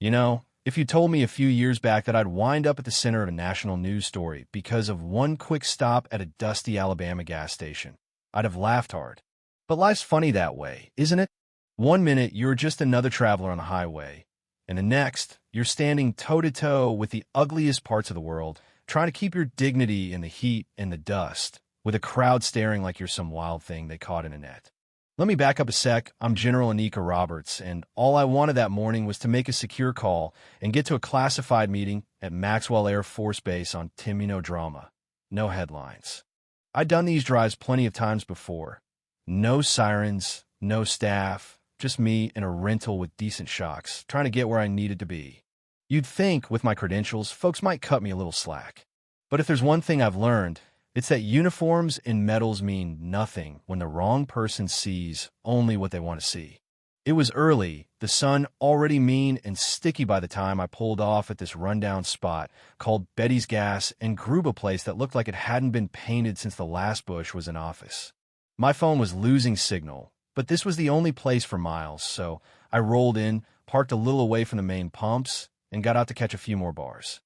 If you told me a few years back that I'd wind up at the center of a national news story because of one quick stop at a dusty Alabama gas station, I'd have laughed hard. But life's funny that way, isn't it? One minute, you're just another traveler on the highway, and the next, you're standing toe-to-toe with the ugliest parts of the world, trying to keep your dignity in the heat and the dust, with a crowd staring like you're some wild thing they caught in a net. Let me back up a sec. I'm General Anika Roberts, and all I wanted that morning was to make a secure call and get to a classified meeting at Maxwell Air Force Base on Timino Drama. No headlines. I'd done these drives plenty of times before. No sirens, no staff, just me in a rental with decent shocks, trying to get where I needed to be. You'd think, with my credentials, folks might cut me a little slack. But if there's one thing I've learned, it's that uniforms and medals mean nothing when the wrong person sees only what they want to see. It was early, the sun already mean and sticky by the time I pulled off at this rundown spot called Betty's Gas and Gruba place that looked like it hadn't been painted since the last Bush was in office. My phone was losing signal, but this was the only place for miles, so I rolled in, parked a little away from the main pumps, and got out to catch a few more bars.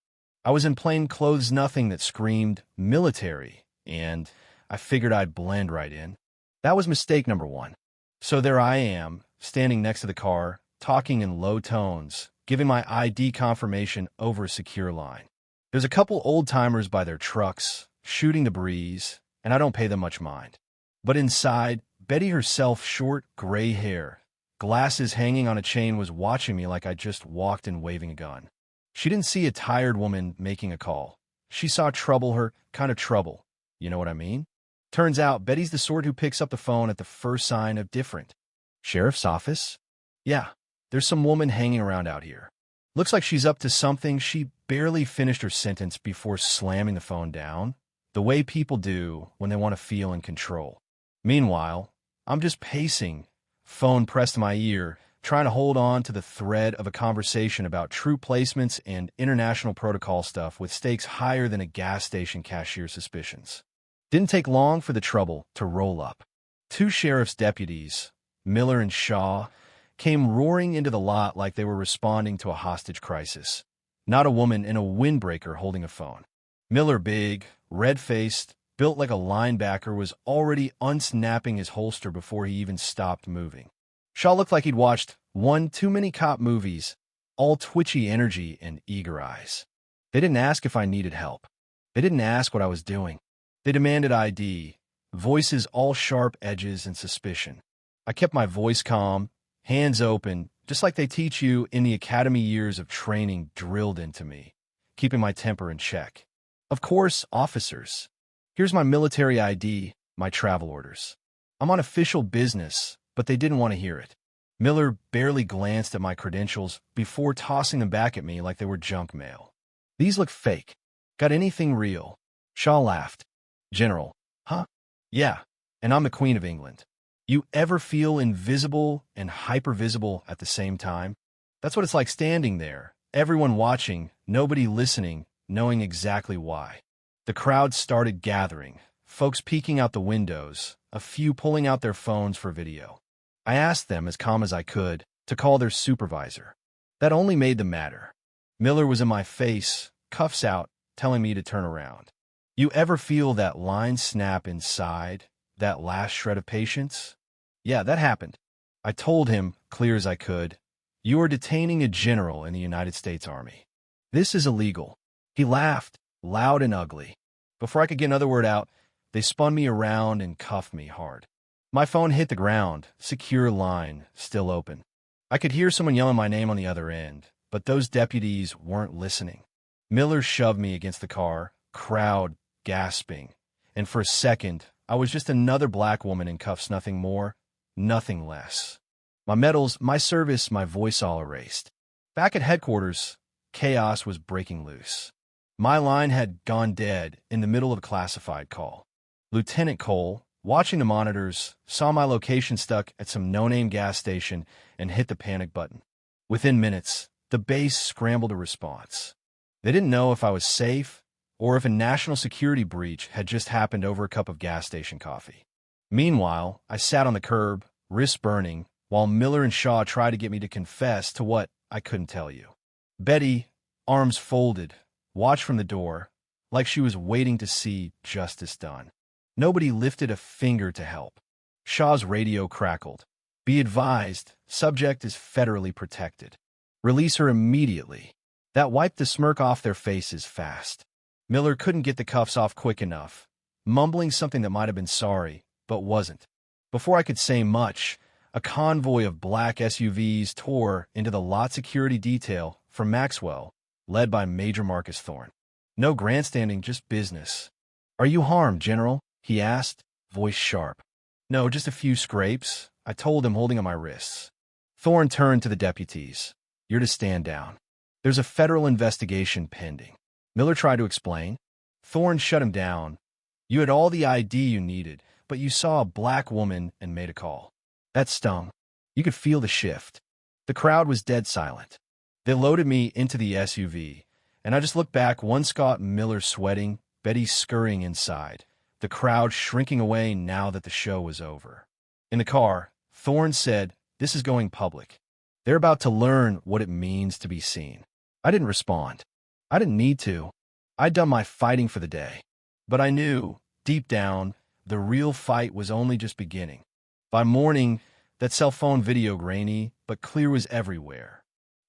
I was in plain clothes nothing that screamed military, and I figured I'd blend right in. That was mistake number one. So there I am, standing next to the car, talking in low tones, giving my ID confirmation over a secure line. There's a couple old-timers by their trucks, shooting the breeze, and I don't pay them much mind. But inside, Betty herself, short, gray hair, glasses hanging on a chain, was watching me like I just walked in waving a gun. She didn't see a tired woman making a call. She saw trouble, her kind of trouble. You know what I mean? Turns out Betty's the sort who picks up the phone at the first sign of different. Sheriff's office? Yeah, there's some woman hanging around out here. Looks like she's up to something. She barely finished her sentence before slamming the phone down, the way people do when they want to feel in control. Meanwhile, I'm just pacing, phone pressed to my ear, trying to hold on to the thread of a conversation about troop placements and international protocol stuff with stakes higher than a gas station cashier's suspicions. Didn't take long for the trouble to roll up. Two sheriff's deputies, Miller and Shaw, came roaring into the lot like they were responding to a hostage crisis. Not a woman in a windbreaker holding a phone. Miller, big, red-faced, built like a linebacker, was already unsnapping his holster before he even stopped moving. Shaw looked like he'd watched one too many cop movies, all twitchy energy and eager eyes. They didn't ask if I needed help. They didn't ask what I was doing. They demanded ID, voices all sharp edges and suspicion. I kept my voice calm, hands open, just like they teach you in the academy years of training drilled into me, keeping my temper in check. Of course, officers. Here's my military ID, my travel orders. I'm on official business, but they didn't want to hear it. Miller barely glanced at my credentials before tossing them back at me like they were junk mail. These look fake. Got anything real? Shaw laughed. General, huh? Yeah, and I'm the Queen of England. You ever feel invisible and hypervisible at the same time? That's what it's like standing there, everyone watching, nobody listening, knowing exactly why. The crowd started gathering, folks peeking out the windows, a few pulling out their phones for video. I asked them, as calm as I could, to call their supervisor. That only made them madder. Miller was in my face, cuffs out, telling me to turn around. You ever feel that line snap inside, that last shred of patience? Yeah, that happened. I told him, clear as I could, you are detaining a general in the United States Army. This is illegal. He laughed, loud and ugly. Before I could get another word out, they spun me around and cuffed me hard. My phone hit the ground, secure line, still open. I could hear someone yelling my name on the other end, but those deputies weren't listening. Miller shoved me against the car, crowd gasping, and for a second, I was just another black woman in cuffs, nothing more, nothing less. My medals, my service, my voice all erased. Back at headquarters, chaos was breaking loose. My line had gone dead in the middle of a classified call. Lieutenant Cole, watching the monitors, saw my location stuck at some no-name gas station and hit the panic button. Within minutes, the base scrambled a response. They didn't know if I was safe or if a national security breach had just happened over a cup of gas station coffee. Meanwhile, I sat on the curb, wrists burning, while Miller and Shaw tried to get me to confess to what I couldn't tell you. Betty, arms folded, watched from the door, like she was waiting to see justice done. Nobody lifted a finger to help. Shaw's radio crackled. Be advised, subject is federally protected. Release her immediately. That wiped the smirk off their faces fast. Miller couldn't get the cuffs off quick enough, mumbling something that might have been sorry, but wasn't. Before I could say much, a convoy of black SUVs tore into the lot security detail from Maxwell, led by Major Marcus Thorne. No grandstanding, just business. Are you harmed, General? He asked, voice sharp. No, just a few scrapes, I told him, holding on my wrists. Thorne turned to the deputies. You're to stand down. There's a federal investigation pending. Miller tried to explain. Thorne shut him down. You had all the ID you needed, but you saw a black woman and made a call. That stung. You could feel the shift. The crowd was dead silent. They loaded me into the SUV, and I just looked back, one Scott Miller sweating, Betty scurrying inside, the crowd shrinking away now that the show was over. In the car, Thorne said, this is going public. They're about to learn what it means to be seen. I didn't respond. I didn't need to. I'd done my fighting for the day. But I knew, deep down, the real fight was only just beginning. By morning, that cell phone video, grainy but clear, was everywhere.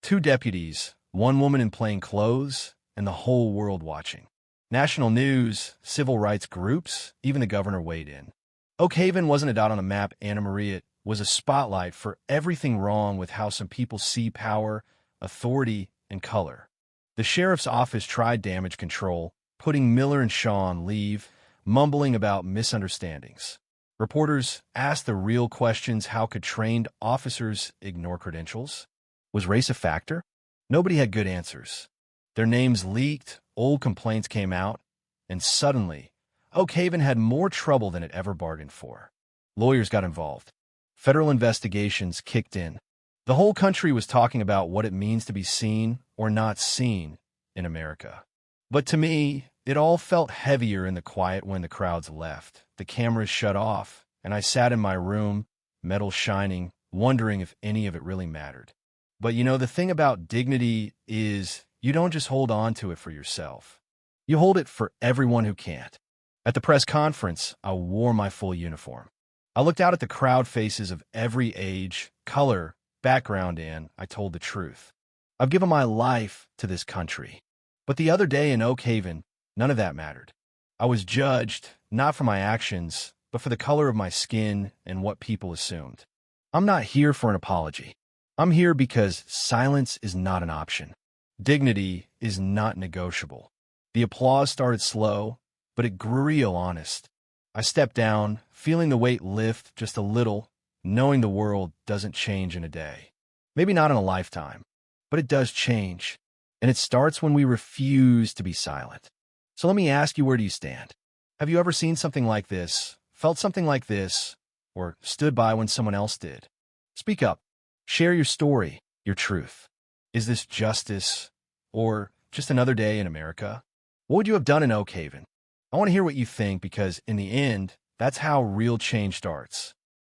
2 deputies, 1 woman in plain clothes, and the whole world watching. National news, civil rights groups, even the governor weighed in. Oak Haven wasn't a dot on a map, Anna Marie. It was a spotlight for everything wrong with how some people see power, authority, and color. The sheriff's office tried damage control, putting Miller and Shaw on leave, mumbling about misunderstandings. Reporters asked the real questions. How could trained officers ignore credentials? Was race a factor? Nobody had good answers. Their names leaked, old complaints came out, and suddenly, Oak Haven had more trouble than it ever bargained for. Lawyers got involved. Federal investigations kicked in. The whole country was talking about what it means to be seen or not seen in America. But to me, it all felt heavier in the quiet when the crowds left. The cameras shut off, and I sat in my room, metal shining, wondering if any of it really mattered. But you know, the thing about dignity is you don't just hold on to it for yourself. You hold it for everyone who can't. At the press conference, I wore my full uniform. I looked out at the crowd faces of every age, color, background, and I told the truth. I've given my life to this country. But the other day in Oak Haven, none of that mattered. I was judged, not for my actions, but for the color of my skin and what people assumed. I'm not here for an apology. I'm here because silence is not an option. Dignity is not negotiable. The applause started slow, but it grew real honest. I stepped down, feeling the weight lift just a little, knowing the world doesn't change in a day. Maybe not in a lifetime, but it does change. And it starts when we refuse to be silent. So let me ask you, where do you stand? Have you ever seen something like this, felt something like this, or stood by when someone else did? Speak up. Share your story, your truth. Is this justice, or just another day in America? What would you have done in Oak Haven? I want to hear what you think, because in the end, that's how real change starts.